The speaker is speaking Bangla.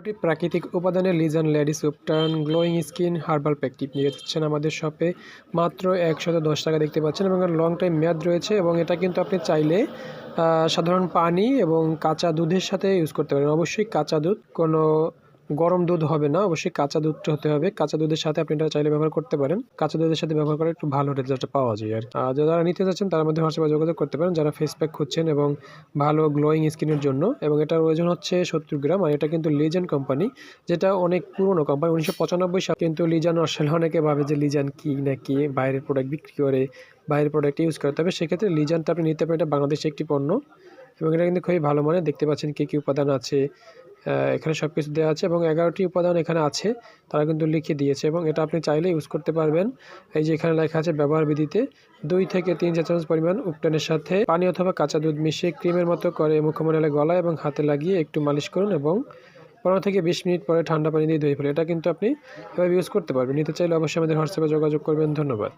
11টি প্রাকৃতিক উপাদানের লিজান লেডিস উপটার্ন glowing skin herbal pack tip নিয়ে যাচ্ছেন আমাদের শপে মাত্র 110 টাকা দেখতে পাচ্ছেন এবং লং টাইম মেয়াদ রয়েছে এবং এটা কিন্তু আপনি চাইলে সাধারণ পানি এবং কাঁচা দুধের সাথে ইউজ করতে পারেন। অবশ্যই কাঁচা দুধ, কোনো গরম দুধ হবে না, অবশ্যই কাঁচা দুধটা হতে হবে। কাঁচা দুধের সাথে আপনি এটা চাইলে ব্যবহার করতে পারেন। কাঁচা দুধের সাথে ব্যবহার করে একটু ভালো রেজাল্ট পাওয়া যায় আর যারা নিতে যাচ্ছেন তার মধ্যে হোয়াটসঅ্যাপে যোগাযোগ করতে পারেন, যারা ফেস প্যাক খুঁজছেন এবং ভালো গ্লোয়িং স্কিনের জন্য। এবং এটার ওজন হচ্ছে 70 গ্রাম আর এটা কিন্তু লিজেন কোম্পানি, যেটা অনেক পুরনো কোম্পানি, 1995 সাল। কিন্তু লিজান আসলে অনেকে ভাবে যে লিজান কি না কি, বাইরের প্রোডাক্ট বিক্রি করে, বাইরের প্রোডাক্ট ইউজ করে। তবে সেক্ষেত্রে লিজানটা আপনি নিতে পারেন, এটা বাংলাদেশে একটি পণ্য এবং এটা কিন্তু খুবই ভালো মানের। দেখতে পাচ্ছেন কী কী উপাদান আছে, এখানে সব কিছু দেওয়া আছে এবং 11টি উপাদান এখানে আছে, তারা কিন্তু লিখে দিয়েছে এবং এটা আপনি চাইলে ইউজ করতে পারবেন। এই যে এখানে লেখা আছে ব্যবহার বিধিতে 2 থেকে 3 চা চামচ পরিমাণ উপটানের সাথে পানি অথবা কাঁচা দুধ মিশিয়ে ক্রিমের মতো করে মুখমণ্ডলে গলায় এবং হাতে লাগিয়ে একটু মালিশ করুন এবং 15 থেকে 20 মিনিট পরে ঠান্ডা পানি দিয়ে ধুয়ে ফেলুন। এটা কিন্তু আপনি এভাবে ইউজ করতে পারবেন। নিতে চাইলে অবশ্যই আমাদের হোয়াটসঅ্যাপে যোগাযোগ করবেন। ধন্যবাদ।